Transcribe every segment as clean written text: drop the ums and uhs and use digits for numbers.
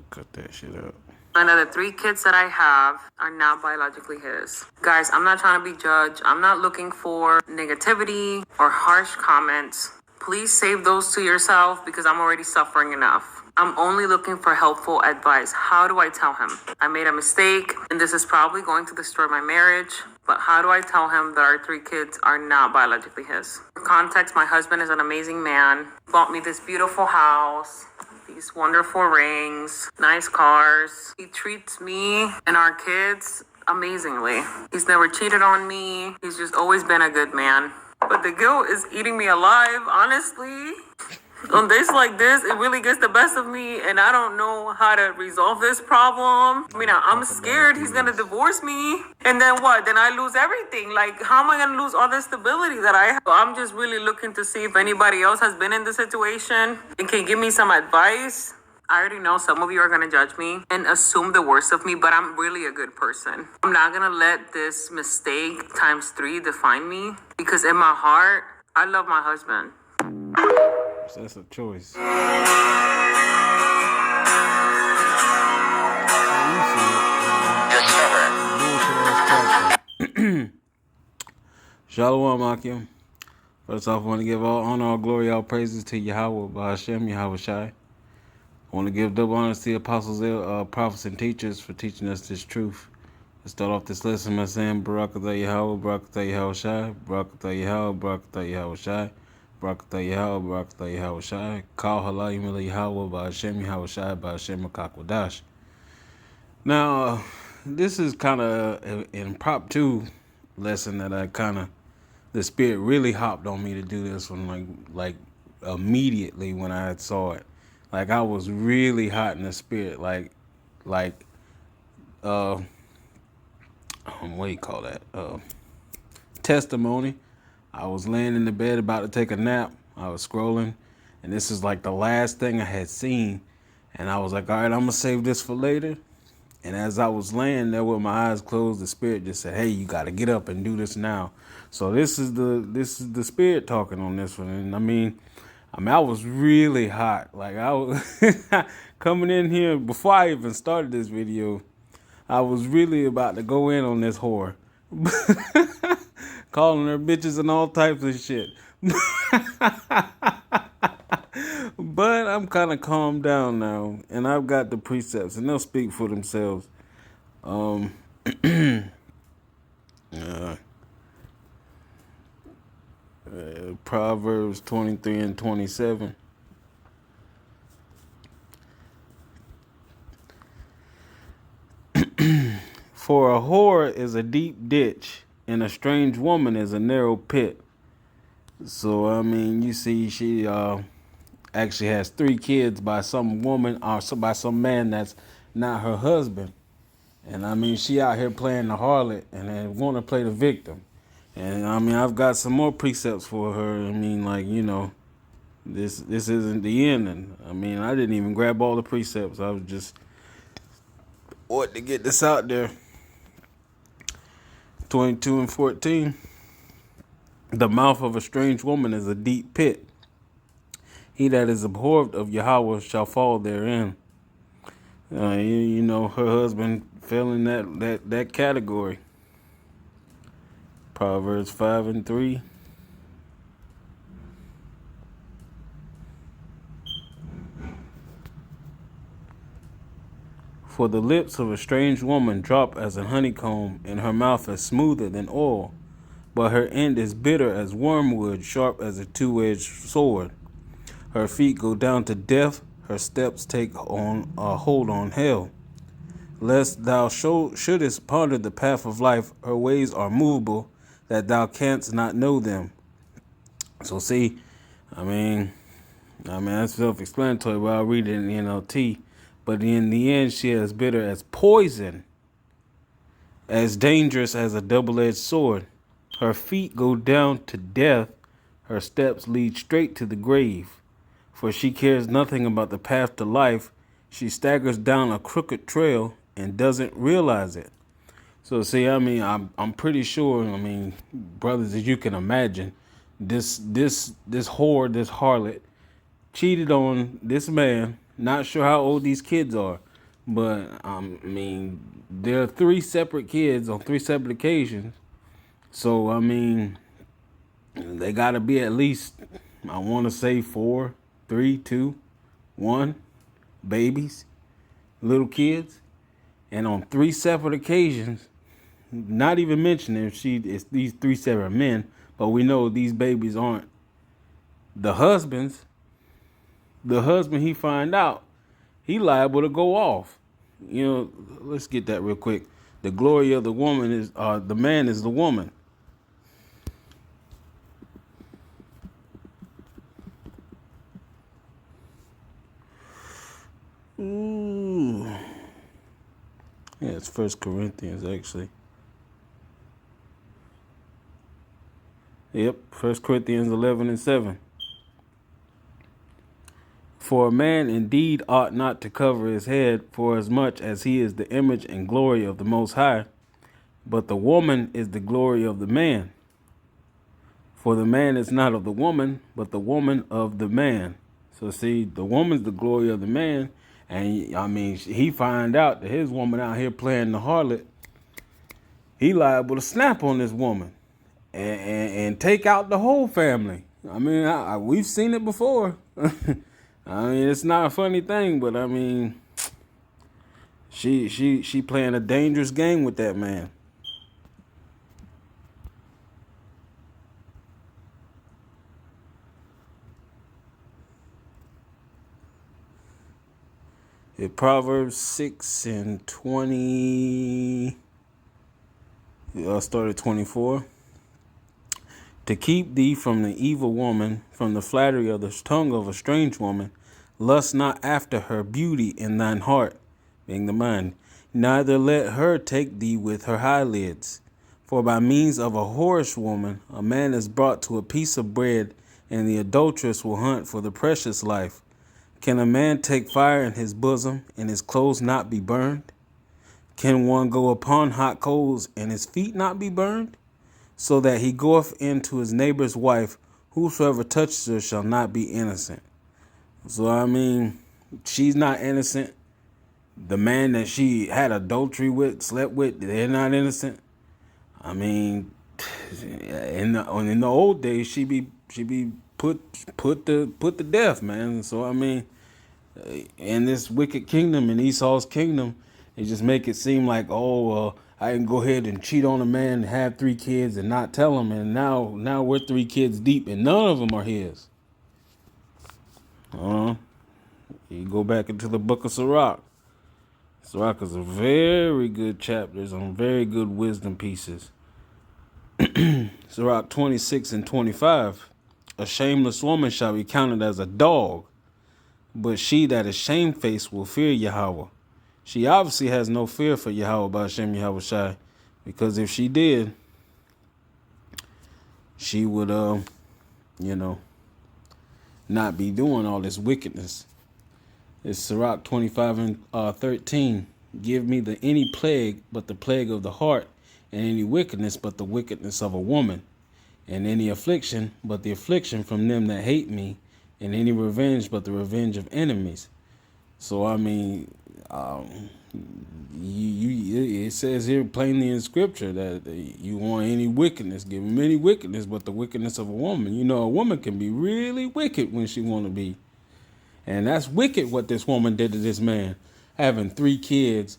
Cut that shit up. And the 3 kids that I have are not biologically his. Guys, I'm not trying to be judged. I'm not looking for negativity or harsh comments. Please save those to yourself because I'm already suffering enough. I'm only looking for helpful advice. How do I tell him? I made a mistake and this is probably going to destroy my marriage. But how do I tell him that our 3 kids are not biologically his? For context, my husband is an amazing man. Bought me this beautiful house, these wonderful rings, nice cars. He treats me and our kids amazingly. He's never cheated on me. He's just always been a good man. But the guilt is eating me alive, honestly. On days like this, it really gets the best of me, and I don't know how to resolve this problem. I mean, I'm scared he's gonna divorce me, and then what? Then I lose everything. Like, how am I gonna lose all the stability that I have? So I'm just really looking to see if anybody else has been in this situation and can give me some advice. I already know some of you are gonna judge me and assume the worst of me, but I'm really a good person. I'm not gonna let this mistake times 3 define me because in my heart, I love my husband. That's a choice. Shalom, Akim. First off, I want to give all honor, all glory, all praises to Yahweh, Ba'ashem, Yahweh Shai. I want to give double honors to the apostles, prophets, and teachers for teaching us this truth. Let's start off this lesson by saying, Barakatah Yahweh, Barakatah Yahweh Shai, Barakatah Yahweh, Barakatah Yahweh Shai, Barakatah Yahweh, Barakatah Yahweh Shai, Kal Halayim Ila Yahweh, Ba'ashem, Yahweh Shai, Ba'ashem, Makakwadash. Now, this is kind of an impromptu lesson that the Spirit really hopped on me to do this one, like immediately when I saw it. Like, I was really hot in the Spirit, what do you call that? Testimony. I was laying in the bed about to take a nap. I was scrolling, and this is like the last thing I had seen. And I was like, all right, I'm going to save this for later. And as I was laying there with my eyes closed, the Spirit just said, hey, you got to get up and do this now. So this is the Spirit talking on this one. And I mean, I was really hot. Like, I was coming in here before I even started this video. I was really about to go in on this whore. Calling her bitches and all types of shit. But I'm kind of calmed down now. And I've got the precepts. And they'll speak for themselves. Proverbs 23 and 27. For a whore is a deep ditch, and a strange woman is a narrow pit. So, I mean, you see, she actually has 3 kids by some woman or by some man that's not her husband. And, I mean, she out here playing the harlot and then want to play the victim. And, I mean, I've got some more precepts for her. I mean, like, you know, this isn't the end. And, I mean, I didn't even grab all the precepts. I was just wanting to get this out there. 22 and 14. The mouth of a strange woman is a deep pit. He that is abhorred of Yahweh shall fall therein. You know, her husband fell in that category. Proverbs 5 and 3. For the lips of a strange woman drop as a honeycomb, and her mouth is smoother than oil, but her end is bitter as wormwood, sharp as a 2-edged sword. Her feet go down to death, her steps take on a hold on hell. Lest thou shouldest ponder the path of life, her ways are movable, that thou canst not know them. So see, I mean that's self-explanatory, but I'll read it in the NLT. But in the end, she is bitter as poison, as dangerous as a double-edged sword. Her feet go down to death, her steps lead straight to the grave. For she cares nothing about the path to life. She staggers down a crooked trail and doesn't realize it. So see, I mean, I'm pretty sure, I mean, brothers, as you can imagine, this whore, this harlot, cheated on this man, Not sure how old these kids are, but I mean, there are three separate kids on three separate occasions. So I mean, they got to be at least, I want to say 4, 3, 2, 1 babies, little kids, and on three separate occasions. Not even mentioning if it's these three separate men, but we know these babies aren't the husband's. The husband, he find out, he liable to go off. You know, let's get that real quick. The glory of the woman is, the man is the woman. Ooh. Yeah, it's First Corinthians actually. Yep, 1 Corinthians 11:7. For a man indeed ought not to cover his head, for as much as he is the image and glory of the Most High, but the woman is the glory of the man. For the man is not of the woman, but the woman of the man. So see, the woman's the glory of the man, and I mean, he find out that his woman out here playing the harlot. He liable to snap on this woman and take out the whole family. I mean, we've seen it before. I mean, it's not a funny thing, but I mean, she playing a dangerous game with that man. In Proverbs 6:20, started 24. To keep thee from the evil woman, from the flattery of the tongue of a strange woman, lust not after her beauty in thine heart, being the mind. Neither let her take thee with her eyelids. For by means of a whorish woman, a man is brought to a piece of bread, and the adulteress will hunt for the precious life. Can a man take fire in his bosom, and his clothes not be burned? Can one go upon hot coals, and his feet not be burned? So that he goeth into his neighbor's wife, whosoever touches her shall not be innocent. So, I mean, she's not innocent. The man that she had adultery with, slept with, they're not innocent. I mean, in the old days, she be put to death, man. So, I mean, in this wicked kingdom, in Esau's kingdom, they just make it seem like, I can go ahead and cheat on a man and have 3 kids and not tell him, and now we're 3 kids deep and none of them are his. You go back into the book of Sirach. Sirach is a very good chapter, some very good wisdom pieces. Sirach 26:25. A shameless woman shall be counted as a dog, but she that is shamefaced will fear Yahweh. She obviously has no fear for Yahweh by Hashem Yahweh Shai, because if she did, she would, not be doing all this wickedness. It's Sirach 25:13. Give me any plague but the plague of the heart, and any wickedness but the wickedness of a woman, and any affliction but the affliction from them that hate me, and any revenge but the revenge of enemies. So, I mean, it says here plainly in Scripture that you want any wickedness, give him any wickedness but the wickedness of a woman. You know, a woman can be really wicked when she want to be. And that's wicked what this woman did to this man, having 3 kids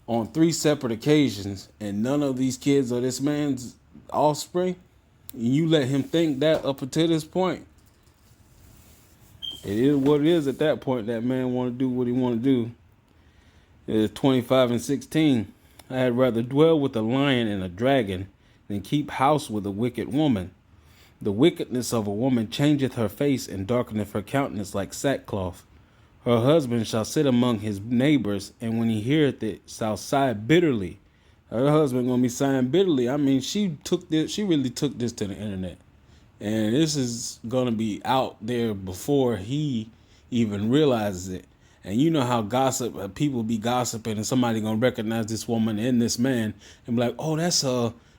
on 3 separate occasions, and none of these kids are this man's offspring. And you let him think that up until this point. It is what it is at that point. That man want to do what he want to do. It's 25:16. I had rather dwell with a lion and a dragon than keep house with a wicked woman. The wickedness of a woman changeth her face and darkeneth her countenance like sackcloth. Her husband shall sit among his neighbors, and when he heareth it, shall sigh bitterly. Her husband gonna be sighing bitterly. I mean, she really took this to the internet. And this is gonna be out there before he even realizes it. And you know how people be gossiping, and somebody gonna recognize this woman and this man and be like, oh, that's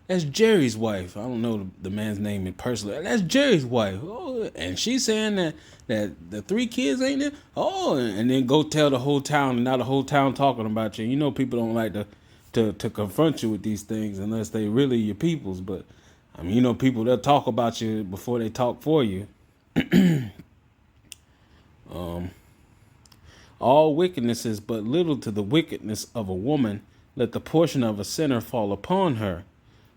that's Jerry's wife. I don't know the man's name in personally. That's Jerry's wife. Oh, and she's saying that the 3 kids ain't there. Oh, and then go tell the whole town, and now the whole town talking about you. You know, people don't like to confront you with these things unless they really your peoples. But I mean, you know, people they'll talk about you before they talk for you. All wickedness is but little to the wickedness of a woman. Let the portion of a sinner fall upon her.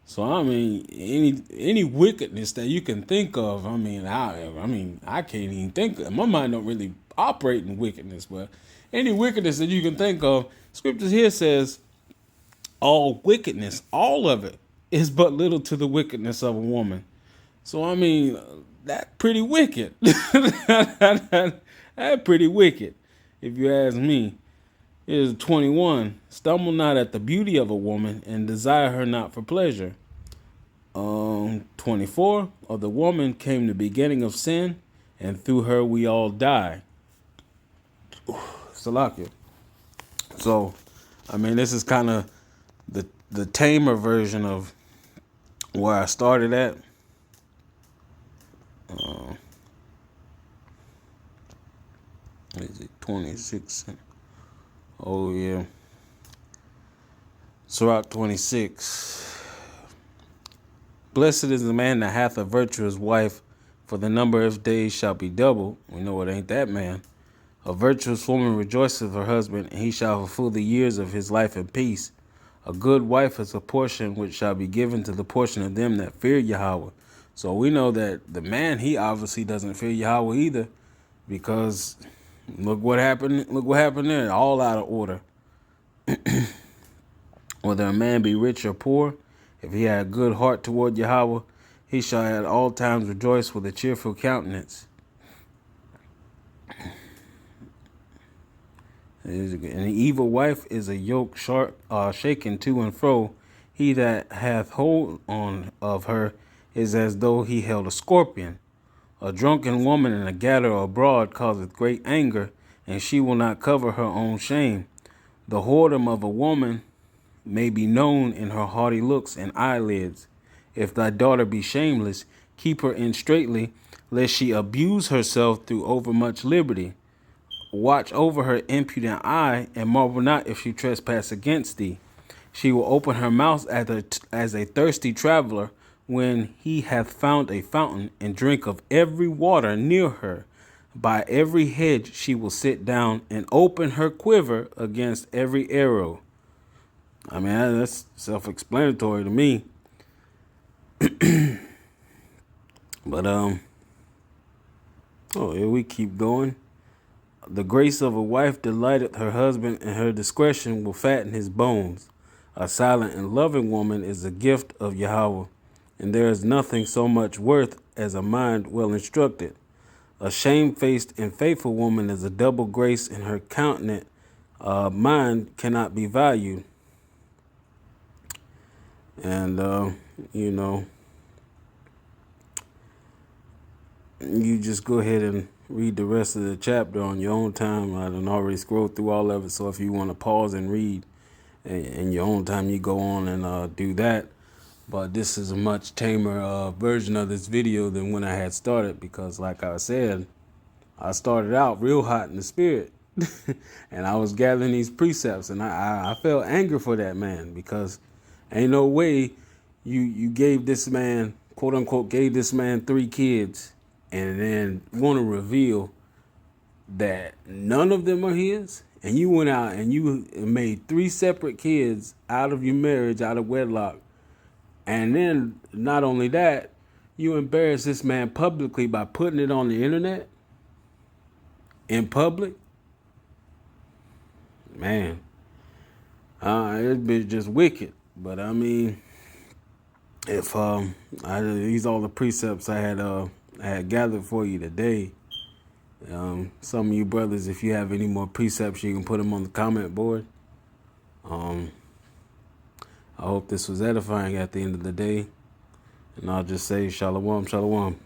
So I mean, any wickedness that you can think of, I mean, I can't even think of. My mind don't really operate in wickedness, but any wickedness that you can think of, scriptures here says, all wickedness, all of it, is but little to the wickedness of a woman. So I mean, that's pretty wicked. That's pretty wicked, if you ask me. Here's 21. Stumble not at the beauty of a woman, and desire her not for pleasure. 24. Of the woman came the beginning of sin, and through her we all die. Salakia. So, I mean, this is kind of the tamer version of where I started at. Is it 26? Oh, yeah. Sirach 26. Blessed is the man that hath a virtuous wife, for the number of days shall be doubled. We know it ain't that man. A virtuous woman rejoiceth her husband, and he shall fulfill the years of his life in peace. A good wife is a portion which shall be given to the portion of them that fear Yahweh. So we know that the man, he obviously doesn't fear Yahweh either, because look what happened. Look what happened there. All out of order. Whether a man be rich or poor, if he had a good heart toward Yahweh, he shall at all times rejoice with a cheerful countenance. An evil wife is a yoke shaken to and fro. He that hath hold on of her is as though he held a scorpion. A drunken woman and a gatherer abroad causeth great anger, and she will not cover her own shame. The whoredom of a woman may be known in her haughty looks and eyelids. If thy daughter be shameless, keep her in straitly, lest she abuse herself through overmuch liberty. Watch over her impudent eye, and marvel not if she trespass against thee. She will open her mouth as a thirsty traveler, when he hath found a fountain, and drink of every water near her. By every hedge she will sit down, and open her quiver against every arrow. I mean, that's self-explanatory to me. But here we keep going. The grace of a wife delighteth her husband, and her discretion will fatten his bones. A silent and loving woman is a gift of Yahweh, and there is nothing so much worth as a mind well instructed. A shamefaced and faithful woman is a double grace, and her countenance mind cannot be valued. And, you just go ahead and read the rest of the chapter on your own time. I done already scrolled through all of it, so if you want to pause and read in your own time, you go on and do that. But this is a much tamer version of this video than when I had started, because like I said, I started out real hot in the spirit. And I was gathering these precepts, and I felt anger for that man, because ain't no way you gave this man, quote unquote, gave this man 3 kids, and then want to reveal that none of them are his, and you went out and you made 3 separate kids out of your marriage, out of wedlock. And then not only that, you embarrass this man publicly by putting it on the internet in public. Man, it's been just wicked. But I mean, if these all the precepts I had gathered for you today. Some of you brothers, if you have any more precepts, you can put them on the comment board. I hope this was edifying at the end of the day. And I'll just say shalom, shalom.